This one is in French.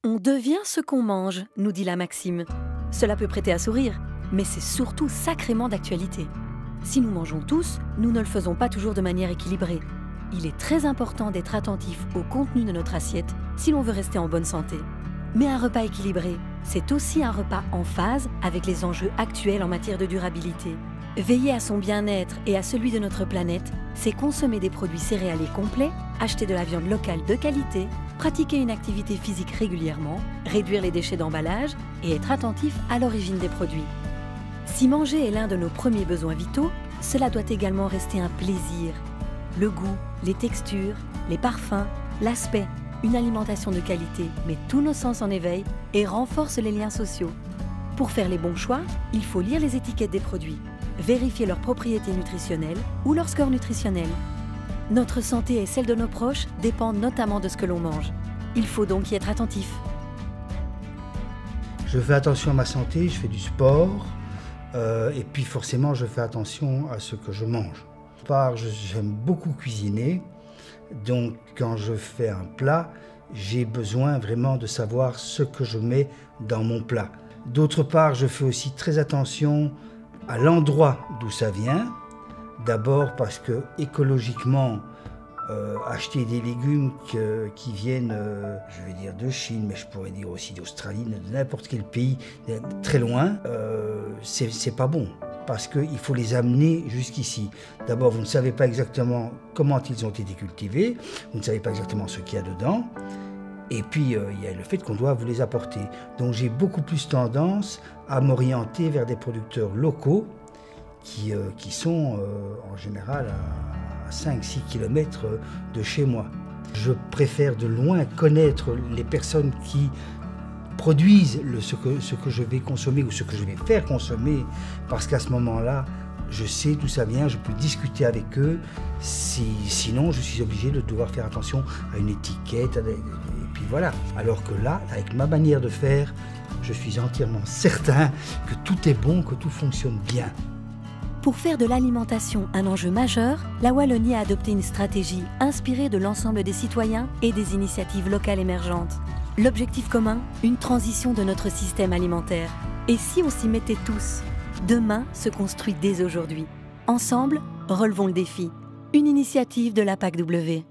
On devient ce qu'on mange, nous dit la maxime. Cela peut prêter à sourire, mais c'est surtout sacrément d'actualité. Si nous mangeons tous, nous ne le faisons pas toujours de manière équilibrée. Il est très important d'être attentif au contenu de notre assiette si l'on veut rester en bonne santé. Mais un repas équilibré, c'est aussi un repas en phase avec les enjeux actuels en matière de durabilité. Veiller à son bien-être et à celui de notre planète, c'est consommer des produits céréaliers complets, acheter de la viande locale de qualité, pratiquer une activité physique régulièrement, réduire les déchets d'emballage et être attentif à l'origine des produits. Si manger est l'un de nos premiers besoins vitaux, cela doit également rester un plaisir. Le goût, les textures, les parfums, l'aspect, une alimentation de qualité met tous nos sens en éveil et renforce les liens sociaux. Pour faire les bons choix, il faut lire les étiquettes des produits, vérifier leurs propriétés nutritionnelles ou leur score nutritionnel. Notre santé et celle de nos proches dépendent notamment de ce que l'on mange. Il faut donc y être attentif. Je fais attention à ma santé, je fais du sport et puis forcément je fais attention à ce que je mange. J'aime beaucoup cuisiner, donc quand je fais un plat, j'ai besoin vraiment de savoir ce que je mets dans mon plat. D'autre part, je fais aussi très attention à l'endroit d'où ça vient. D'abord parce que écologiquement, acheter des légumes qui viennent, je vais dire de Chine, mais je pourrais dire aussi d'Australie, de n'importe quel pays très loin, c'est pas bon. Parce qu'il faut les amener jusqu'ici. D'abord, vous ne savez pas exactement comment ils ont été cultivés, vous ne savez pas exactement ce qu'il y a dedans, et puis il y a le fait qu'on doit vous les apporter. Donc j'ai beaucoup plus tendance à m'orienter vers des producteurs locaux qui sont en général à 5-6 km de chez moi. Je préfère de loin connaître les personnes qui produisent ce que je vais consommer ou ce que je vais faire consommer, parce qu'à ce moment-là, je sais d'où ça vient, je peux discuter avec eux, sinon je suis obligé de devoir faire attention à une étiquette, et puis voilà. Alors que là, avec ma manière de faire, je suis entièrement certain que tout est bon, que tout fonctionne bien. Pour faire de l'alimentation un enjeu majeur, la Wallonie a adopté une stratégie inspirée de l'ensemble des citoyens et des initiatives locales émergentes. L'objectif commun, une transition de notre système alimentaire. Et si on s'y mettait tous? Demain se construit dès aujourd'hui. Ensemble, relevons le défi. Une initiative de la PACW.